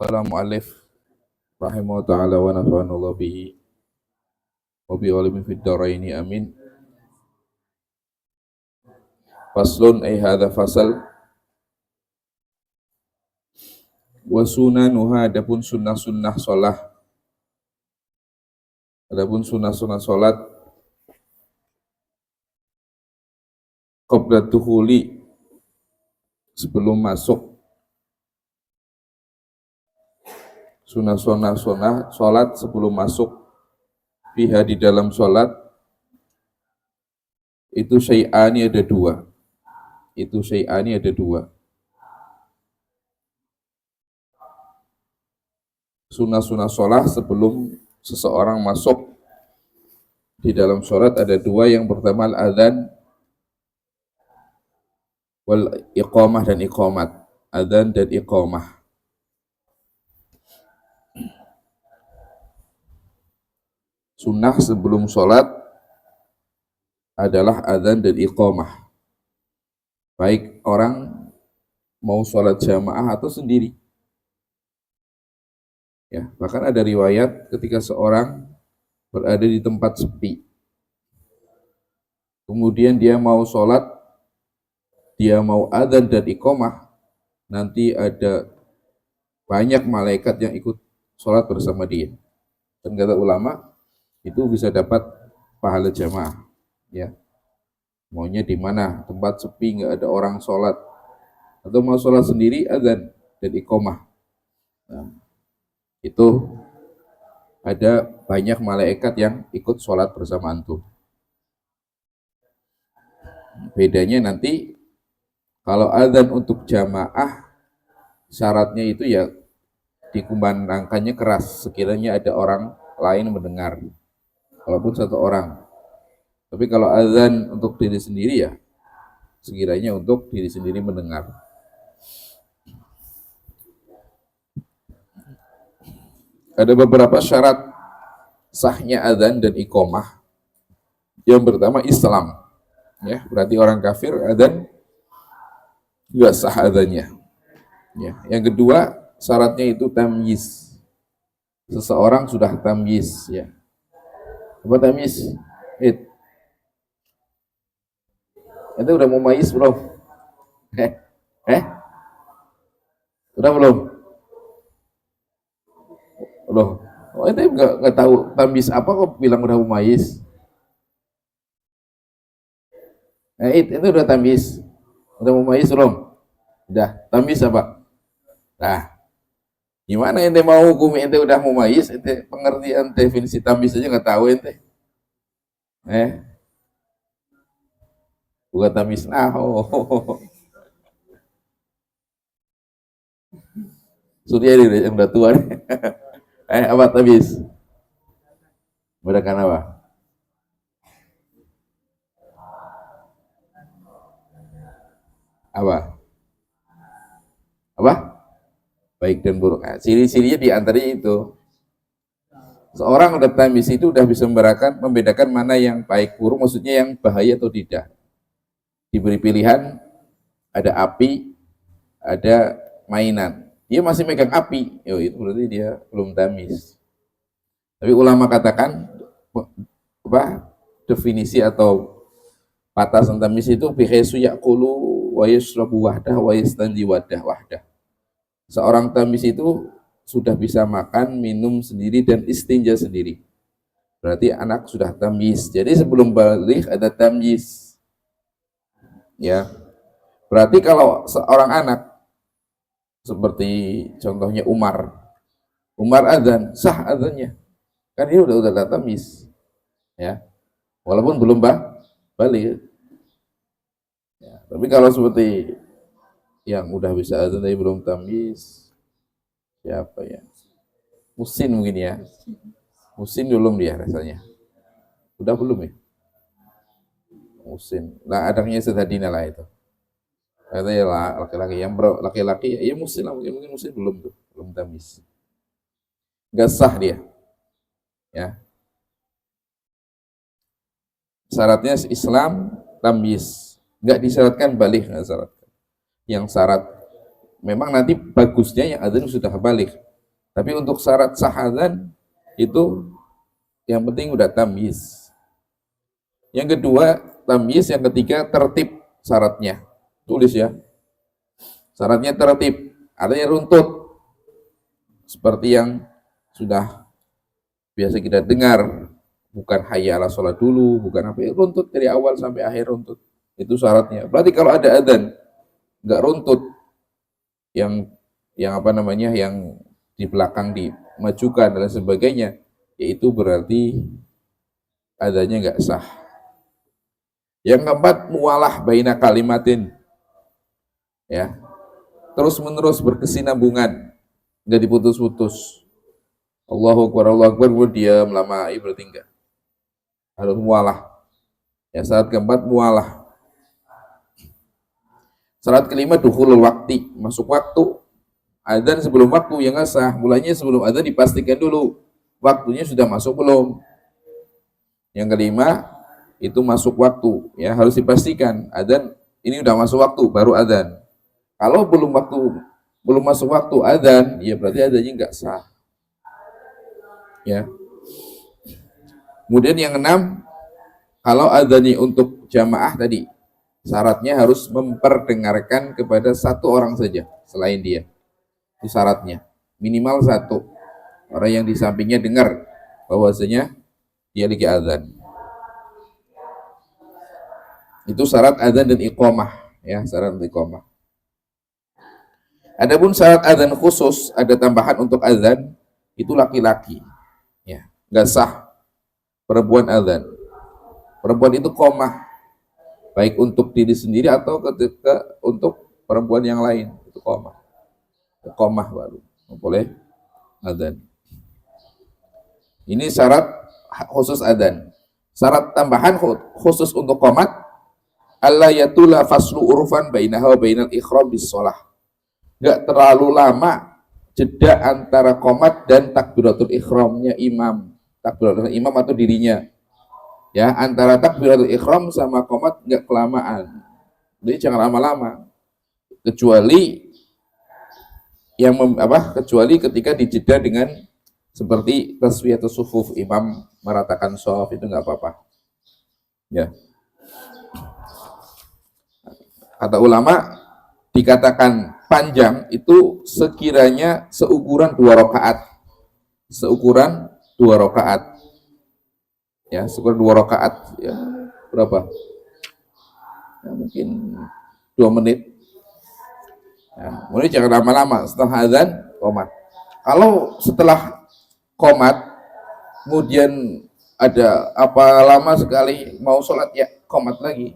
Qala mu'allif rahimahu ta'ala wa nafa'ana Allah bihi wa bi ulumi fid dharaini amin. Faslun ay hadza fasal wa sunanuha, adapun sunnah-sunnah shalah, adapun sunnah-sunnah salat qabla dukhuli, sebelum masuk. Sunnah-sunnah salat sebelum masuk fiha, di dalam salat itu syai'ani, ada dua. Itu syai'ani, ada dua. Sunnah-sunnah salat sebelum seseorang masuk di dalam salat ada dua. Yang pertama al-adzan wal iqamah, dan iqamat. Adzan dan iqamah. Sunnah sebelum salat adalah adzan dan iqamah. Baik orang mau salat jamaah atau sendiri. Ya, bahkan ada riwayat ketika seorang berada di tempat sepi, kemudian dia mau salat, dia mau adzan dan iqamah, nanti ada banyak malaikat yang ikut salat bersama dia. Dan kata ulama, itu bisa dapat pahala jamaah. Ya, maunya di mana? Tempat sepi, nggak ada orang salat, atau mau salat sendiri, adzan dan iqamah. Nah, itu ada banyak malaikat yang ikut sholat bersama antum. Bedanya nanti kalau adzan untuk jamaah, syaratnya itu ya dikumandangkannya keras, sekiranya ada orang lain mendengar, walaupun satu orang. Tapi kalau adzan untuk diri sendiri ya sekiranya untuk diri sendiri mendengar. Ada beberapa syarat sahnya adzan dan iqamah. Yang pertama Islam, ya, berarti orang kafir adzan nggak sah adzannya. Ya. Yang kedua syaratnya itu tamyiz. Seseorang sudah tamyiz, ya. Apa tamyiz? Itu udah mau mayyiz belum? Udah belum? Loh, oh, itu nggak tahu tamyiz apa kok bilang udah mumayyiz? Itu udah tamyiz. Udah mumayyiz belum? Udah. Tamyiz apa? Nah, gimana ente mau hukum ente udah mumayyiz, ente pengertian definisi tamyiz aja nggak tahu ente? Bukan tamyiz nahu. Surya yang udah tua nih. Apa tamyiz? Bedakan apa? Apa? Baik dan buruk. Nah, ciri-cirinya di antaranya itu. Seorang udah tamyiz itu udah bisa membedakan mana yang baik buruk, maksudnya yang bahaya atau tidak. Diberi pilihan, ada api, ada mainan. Dia masih megang api, itu berarti dia belum tamyiz. Tapi ulama katakan definisi atau batasan tamyiz itu bihaisu ya'kulu wa yashrabu wahdah wa yastanji wahdah. Seorang tamyiz itu sudah bisa makan, minum sendiri, dan istinja sendiri. Berarti anak sudah tamyiz. Jadi sebelum baligh ada tamyiz. Ya. Berarti kalau seorang anak seperti contohnya Umar adzan, sah adzannya. Kan dia udah tamyiz. Ya. Walaupun belum baligh. Ya. Tapi kalau seperti yang udah bisa adzan tapi belum tamyiz, siapa ya? Musin mungkin ya. Musin belum dia rasanya. Udah belum ya? Musin. Nah, adanya sedadina lah itu. Katanya lah laki-laki, yang laki-laki ya musin lah, mungkin musin belum tuh, belum tamyiz. Gak sah dia. Ya. Syaratnya Islam, tamyiz. Gak disyaratkan baligh, nggak syarat. Yang syarat memang nanti bagusnya yang adzan sudah baligh. Tapi untuk syarat sah adzan itu yang penting udah tamyiz. Yang kedua tamyiz, yang ketiga tertib syaratnya. Tulis ya. Syaratnya tertib, artinya runtut. Seperti yang sudah biasa kita dengar, bukan hayya ala sholat dulu, bukan apa, runtut dari awal sampai akhir runtut. Itu syaratnya. Berarti kalau ada adzan nggak runtut, yang apa namanya, yang di belakang dimajukan dan sebagainya, yaitu berarti adanya nggak sah. Yang keempat, mualah baina kalimatin, ya, terus menerus berkesinambungan, nggak diputus-putus. Allahu Akbar, diam lama, berarti enggak. Harus mualah. Ya, syarat keempat mualah. Syarat kelima dukhulul waktu, masuk waktu. Adzan sebelum waktu yang nggak sah. Mulanya sebelum adzan dipastikan dulu waktunya sudah masuk belum. Yang kelima itu masuk waktu, ya harus dipastikan adzan ini udah masuk waktu baru adzan. Kalau belum masuk waktu adzan, ya berarti adzannya nggak sah. Ya. Kemudian yang keenam, kalau adzannya untuk jamaah tadi, syaratnya harus memperdengarkan kepada satu orang saja selain dia. Itu syaratnya. Minimal satu orang yang di sampingnya dengar bahwasanya dia lagi adzan. Itu syarat adzan dan iqamah, ya, syarat iqamah. Adapun syarat adzan khusus, ada tambahan untuk adzan, itu laki-laki. Ya, enggak sah perempuan adzan. Perempuan itu qamah, baik untuk diri sendiri atau ketika untuk perempuan yang lain, itu qamah. Qamah baru boleh adzan. Ini syarat khusus adzan. Syarat tambahan khusus untuk qomat, alla yatula faslu urfan bainaha wa bainal ikhram bis shalah. Enggak terlalu lama jeda antara qomat dan takbiratul ikhramnya imam. Takbiratul imam atau dirinya. Ya, antara takbiratul ikhram sama qomat enggak kelamaan. Jadi jangan lama-lama. Kecuali kecuali ketika dijeda dengan seperti taswiyatus sufuf, imam meratakan shaf, itu enggak apa-apa. Ya. Kata ulama, dikatakan panjang itu sekiranya seukuran 2 rakaat. Seukuran 2 rakaat. Ya, seukuran 2 rakaat, ya. Berapa? Ya, mungkin 2 menit. Ya, mulai jangan lama-lama, setelah adzan qomat. Kalau setelah qomat kemudian ada apa lama sekali mau sholat, ya qomat lagi.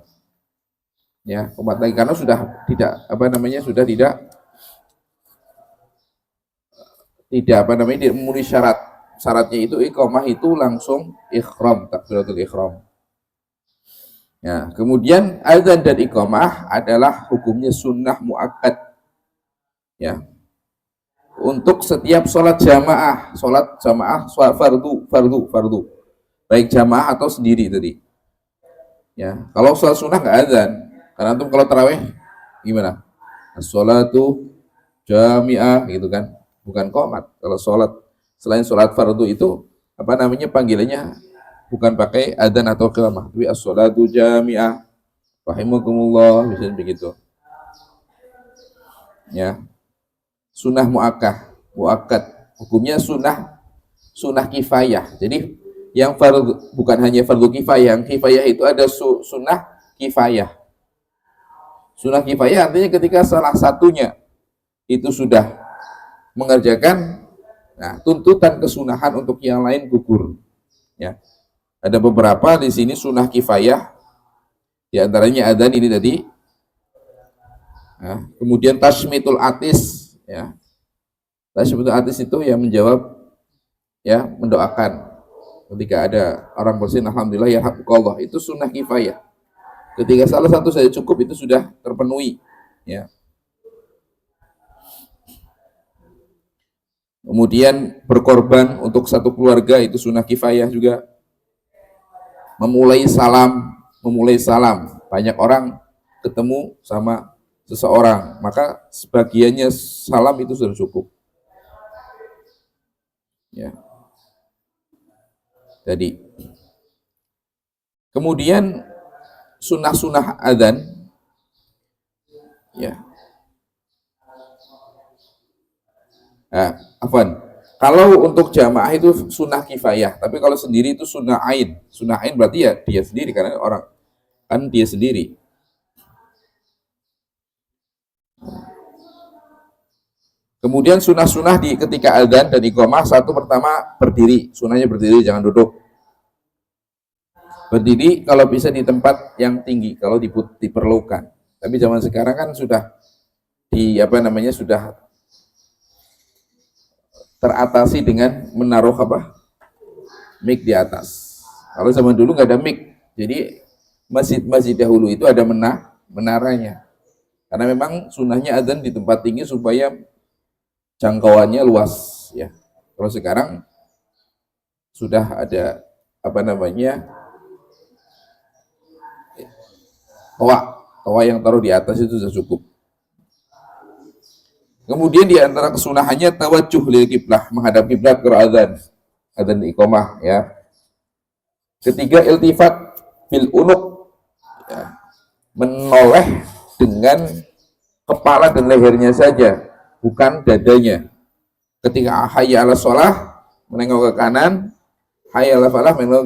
Ya, qomat lagi karena sudah tidak tidak memenuhi syarat. Syaratnya itu iqamah itu langsung ikhram, takbiratul ikhram. Ya, kemudian adzan dan iqamah adalah hukumnya sunnah muakkad. Ya. Untuk setiap sholat jamaah, sholat fardu, baik jamaah atau sendiri tadi. Ya, kalau sholat sunnah nggak adzan. Karena antum kalau tarawih gimana? As-sholatu jami'ah gitu kan, bukan qomat. Kalau sholat selain sholat fardu itu panggilannya bukan pakai adzan atau iqamah, tapi as-sholatu jami'ah, rahimakumullah, misalnya begitu. Ya, sunnah muakkad, hukumnya sunnah kifayah. Jadi yang fardu bukan hanya fardu kifayah, yang kifayah itu ada sunnah kifayah. Sunnah kifayah artinya ketika salah satunya itu sudah mengerjakan, nah tuntutan kesunahan untuk yang lain gugur. Ya, ada beberapa di sini sunnah kifayah, di antaranya adzan ini tadi. Nah, kemudian tasmitul atis, ya. Tasmitul atis itu yang menjawab, ya, mendoakan ketika ada orang bersin alhamdulillah yarhamukallah, itu sunnah kifayah. Ketika salah satu saja cukup, itu sudah terpenuhi, ya. Kemudian berkorban untuk satu keluarga, itu sunnah kifayah juga. Memulai salam, banyak orang ketemu sama seseorang, maka sebagiannya salam itu sudah cukup. Ya. Jadi kemudian sunah-sunah adzan, ya. Afwan. Kalau untuk jamaah itu sunnah kifayah, tapi kalau sendiri itu sunnah ain. Sunnah ain berarti ya dia sendiri, karena orang kan dia sendiri. Kemudian sunah-sunah di ketika adzan dan iqamah, satu pertama berdiri, sunahnya berdiri, jangan duduk. Berdiri kalau bisa di tempat yang tinggi kalau diperlukan. Tapi zaman sekarang kan sudah sudah teratasi dengan menaruh mic di atas. Kalau zaman dulu nggak ada mic, jadi masjid dahulu itu ada menaranya. Karena memang sunahnya adzan di tempat tinggi supaya jangkauannya luas, ya. Kalau sekarang sudah ada toa yang taruh di atas itu sudah cukup. Kemudian di antara kesunahannya tawajjuh lil kiblah, menghadap kiblat ke adzan iqamah, ya. Ketiga, iltifat fil unuq, ya. Menoleh dengan kepala dan lehernya saja, bukan dadanya. Ketika hayya 'alas shalah menengok ke kanan, hayya 'alal falah menengok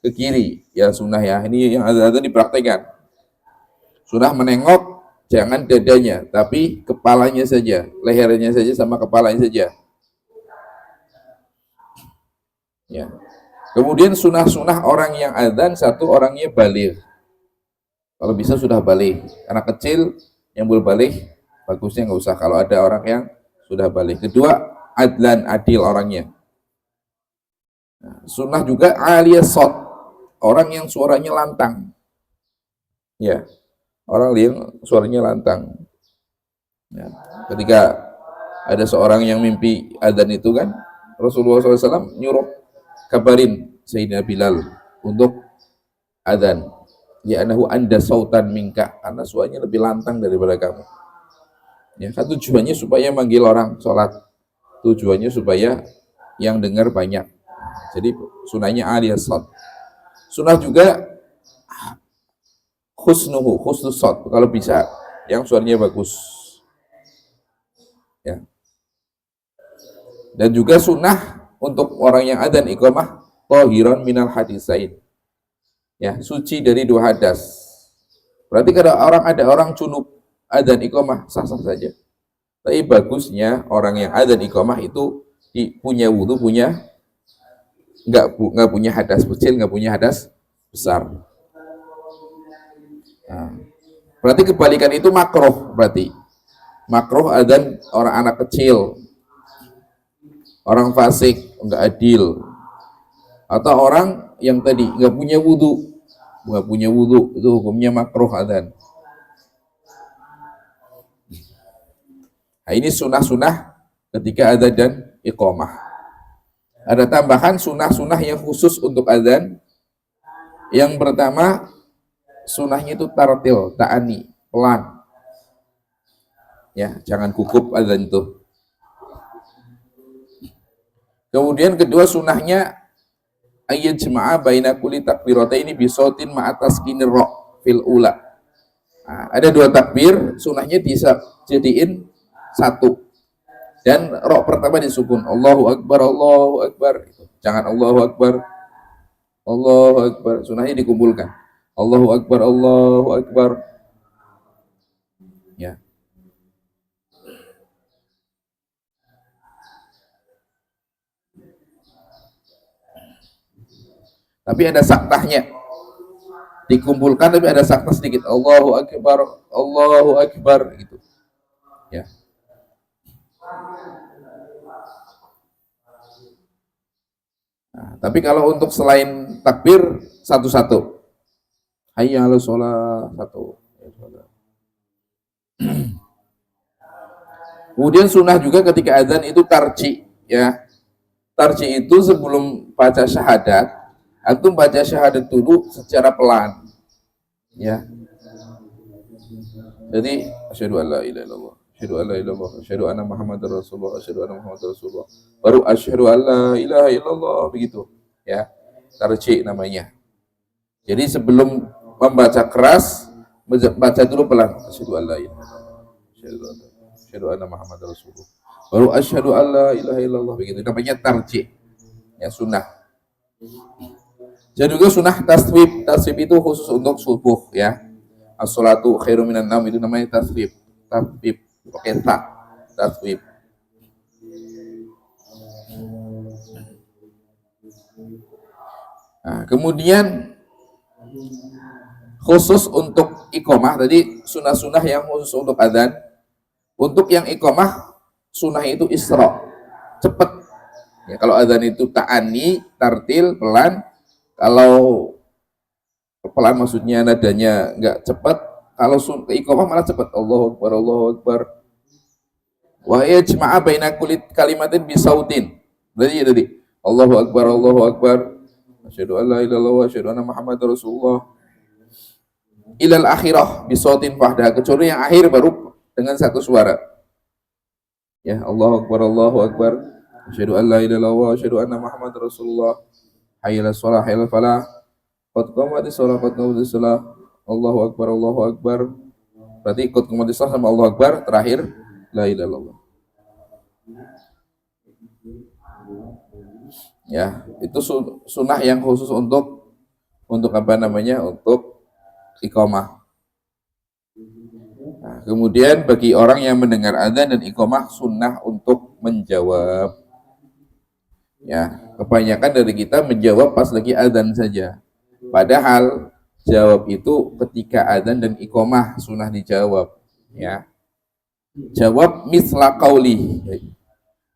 ke kiri. Ya sunnah, ya. Ini yang ada dipraktekkan. Sunnah menengok, jangan dadanya, tapi kepalanya saja, lehernya saja sama kepalanya saja. Ya. Kemudian sunah-sunah orang yang adzan, satu orangnya baligh. Kalau bisa sudah baligh. Anak kecil yang belum baligh, bagusnya nggak usah kalau ada orang yang sudah baligh. Kedua, adlan, adil orangnya. Nah, sunnah juga aliyas shot, orang yang suaranya lantang. Ya. Orang yang suaranya lantang. Ya. Ketika ada seorang yang mimpi adzan itu kan, Rasulullah SAW nyuruh kabarin Sayyidina Bilal untuk adzan. Ya anahu anda sautan minka, karena suaranya lebih lantang daripada kamu. Ya, kan tujuannya supaya manggil orang sholat. Tujuannya supaya yang dengar banyak. Jadi sunahnya aliyas shot. Sunah juga husnus shot, kalau bisa yang suaranya bagus, ya. Dan juga sunnah untuk orang yang adzan iqamah tahiran minal hadisain, ya, suci dari dua hadas. Berarti kalau ada orang junub adzan iqamah sah-sah saja. Tapi bagusnya orang yang adzan iqamah itu punya wudu, nggak punya hadas kecil, nggak punya hadas besar. Nah, berarti kebalikan itu makruh, berarti makruh adzan orang anak kecil, orang fasik, nggak adil, atau orang yang tadi nggak punya wudu, itu hukumnya makruh adzan. Nah, ini sunah-sunah ketika adzan dan iqamah. Ada tambahan sunah-sunah yang khusus untuk adzan. Yang pertama, sunahnya itu tartil, ta'ani, pelan. Ya, jangan gugup adzan itu. Kemudian kedua sunahnya ayat jemaah baina kulli takbirataini bi sautin ma'atas kinir ra fil ula. Nah, ada dua takbir, sunahnya bisa jadiin satu. Dan ra pertama disukun, Allahu Akbar, Allahu Akbar. Jangan Allahu Akbar, Allahu Akbar. Sunahnya dikumpulkan. Allahu Akbar, Allahu Akbar. Ya. Tapi ada saktahnya. Dikumpulkan tapi ada saktah sedikit. Allahu Akbar, Allahu Akbar gitu. Ya. Nah, tapi kalau untuk selain takbir satu-satu. Hayya 'alas shalah satu. Kemudian sunnah juga ketika adzan itu tarji, ya. Tarji itu sebelum baca syahadat, antum baca syahadat dulu secara pelan. Ya. Jadi asyhadu an la ilaha illallah. asyhadu an la ilaha illallah, asyhadu anna Muhammadar Rasulullah, asyhadu anna Muhammadar Rasulullah. Baru asyhadu an la ilaha illallah, begitu. Ya, tarji namanya. Jadi sebelum membaca keras, baca dulu pelan. Asyhadu an la ilaha illallah, asyhadu anna Muhammadar Rasulullah. Baru asyhadu an la ilaha illallah, begitu. Namanya tarji. Ya, sunnah. Dan juga sunnah taswib. Taswib itu khusus untuk subuh, ya. As-sholatu khairum minan naum, itu namanya taswib. Taswib pakai ta, taswib. Nah, kemudian khusus untuk iqamah, tadi sunnah-sunnah yang khusus untuk adzan. Untuk yang iqamah, sunnah itu isra, cepat. Ya, kalau adzan itu ta'ani, tartil, pelan. Kalau pelan maksudnya nadanya nggak cepat. Kalau iqamah malah cepat. Allahu Akbar, Allahu Akbar. Wa yajma'a baina kulli kalimatin bisautin. Berarti tadi Allahu Akbar, Allahu Akbar. Asyhadu an la ilaha illallah wa asyhadu anna Muhammadar Rasulullah. Ilal akhirah bisautin fahdah. Kecuali yang akhir baru dengan satu suara. Ya, Allahu Akbar, Allahu Akbar. Asyhadu an la ilaha illallah wa asyhadu anna Muhammadar Rasulullah. Hayya 'alas shalah, hayya 'alal falah. Qad qamatis shalah, qad qamatis shalah. Allahu Akbar, Allahu Akbar. Berarti qad qamatis shalah sama Allahu Akbar, terakhir la ilaha illallah. Ya, itu sunnah yang khusus untuk apa namanya? Untuk iqamah. Nah, kemudian bagi orang yang mendengar adzan dan iqamah, sunnah untuk menjawab. Ya, kebanyakan dari kita menjawab pas lagi adzan saja. Padahal jawab itu ketika adzan dan iqamah sunnah dijawab. Ya, jawab misla qauli,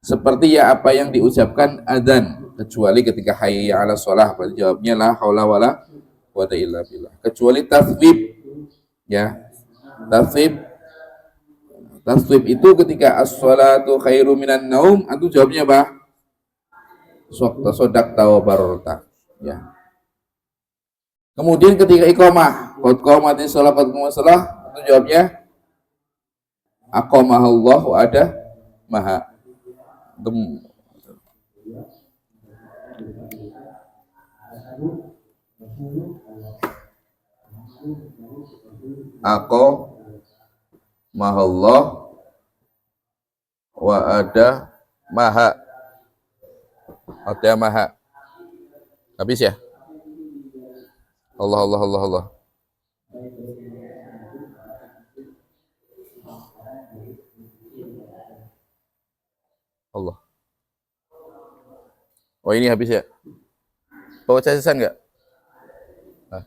seperti ya apa yang diucapkan adzan, kecuali ketika hayya 'alas shalah, berarti jawabnya la haula wala quwwata illa billah. Kecuali taswib, ya. Taswib itu ketika as-sholatu khairu minan naum, itu jawabnya apa? Sodakta wa barorta, ya. Kemudian ketika iqamah, qad qamatis shalah, qad qamatis shalah, itu jawabnya aqamahallah wa ada maha. Aqamahallah wa ada maha. Ada maha. Habis ya? Allah, Allah, Allah, Allah. Allah. Oh, ini habis ya? Bawa catatan enggak? Nah.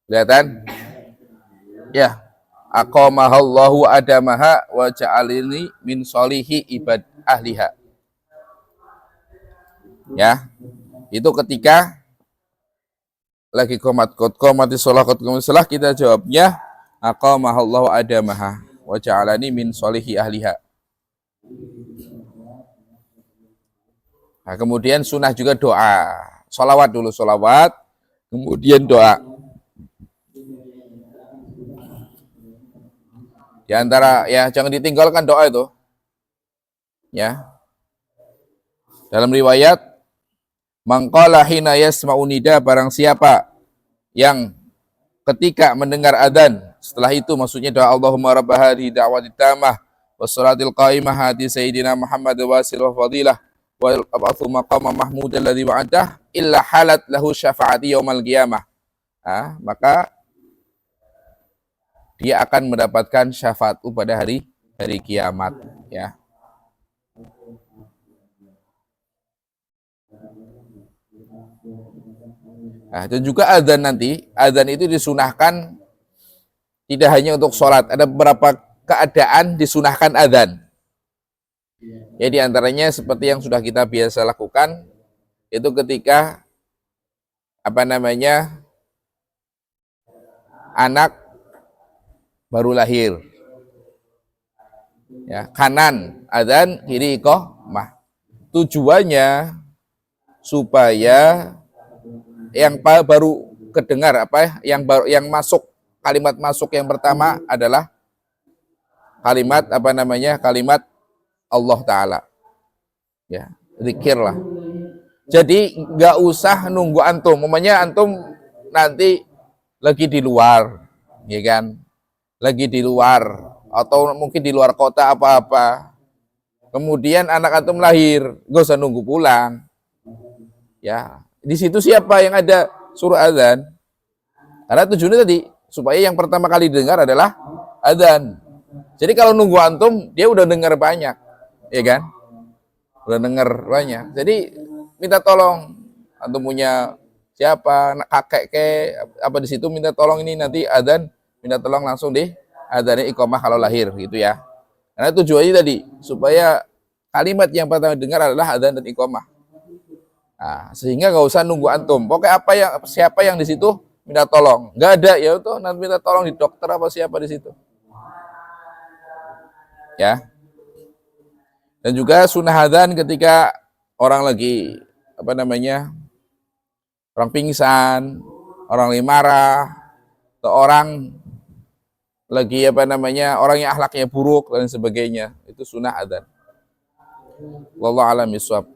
Kelihatan? Ya. Aqamahallahu adamaha wa ja'alini min solihi ibad ahliha. Ya. Itu ketika lagi qamatis shalah, kita jawabnya aqamahallahu adamaha wa ja'alani min solihi ahliha. Nah, kemudian sunnah juga doa. Sholawat dulu, sholawat. Kemudian doa. Di antara, ya jangan ditinggalkan doa itu. Ya. Dalam riwayat, mangqala hina yasma'u nida, barang siapa yang ketika mendengar adzan, setelah itu maksudnya doa Allahumma rabb hadhihi da'wati tammah wassalatil qa'imah hati sayyidina Muhammad wasil wa fadilah wa ab'athu maqama mahmud alladhi wa'adah illa halat lahu syafa'ati yaumal qiyamah. Nah, maka dia akan mendapatkan syafaat pada hari kiamat, ya. Nah, dan juga adzan nanti, adzan itu disunahkan tidak hanya untuk sholat, ada beberapa keadaan disunahkan adzan. Ya di antaranya seperti yang sudah kita biasa lakukan itu ketika anak baru lahir. Ya, kanan adzan, kiri iqamah. Tujuannya supaya yang baru kedengar yang masuk, kalimat masuk yang pertama adalah kalimat kalimat Allah Ta'ala. Ya, zikir lah. Jadi nggak usah nunggu antum. Umpamanya antum nanti lagi di luar, ya kan? Lagi di luar atau mungkin di luar kota apa-apa. Kemudian anak antum lahir, nggak usah nunggu pulang. Ya, di situ siapa yang ada suruh adzan? Karena tujuannya tadi supaya yang pertama kali dengar adalah adzan. Jadi kalau nunggu antum, dia udah dengar banyak, ya kan? Udah dengar banyak. Jadi minta tolong, antum punya siapa, kakek ke apa di situ, minta tolong ini nanti adzan, minta tolong langsung deh adzannya iqamah kalau lahir gitu ya. Karena tujuannya tadi supaya kalimat yang pertama dengar adalah adzan dan iqamah. Nah, sehingga nggak usah nunggu antum. Pokoknya siapa yang di situ minta tolong. Nggak ada ya itu nanti minta tolong di dokter apa siapa di situ. Ya. Dan juga sunnah adzan ketika orang lagi orang pingsan, orang lagi marah, atau orang lagi orang yang akhlaknya buruk dan sebagainya, itu sunnah adzan. Wallahu a'lam bishawab.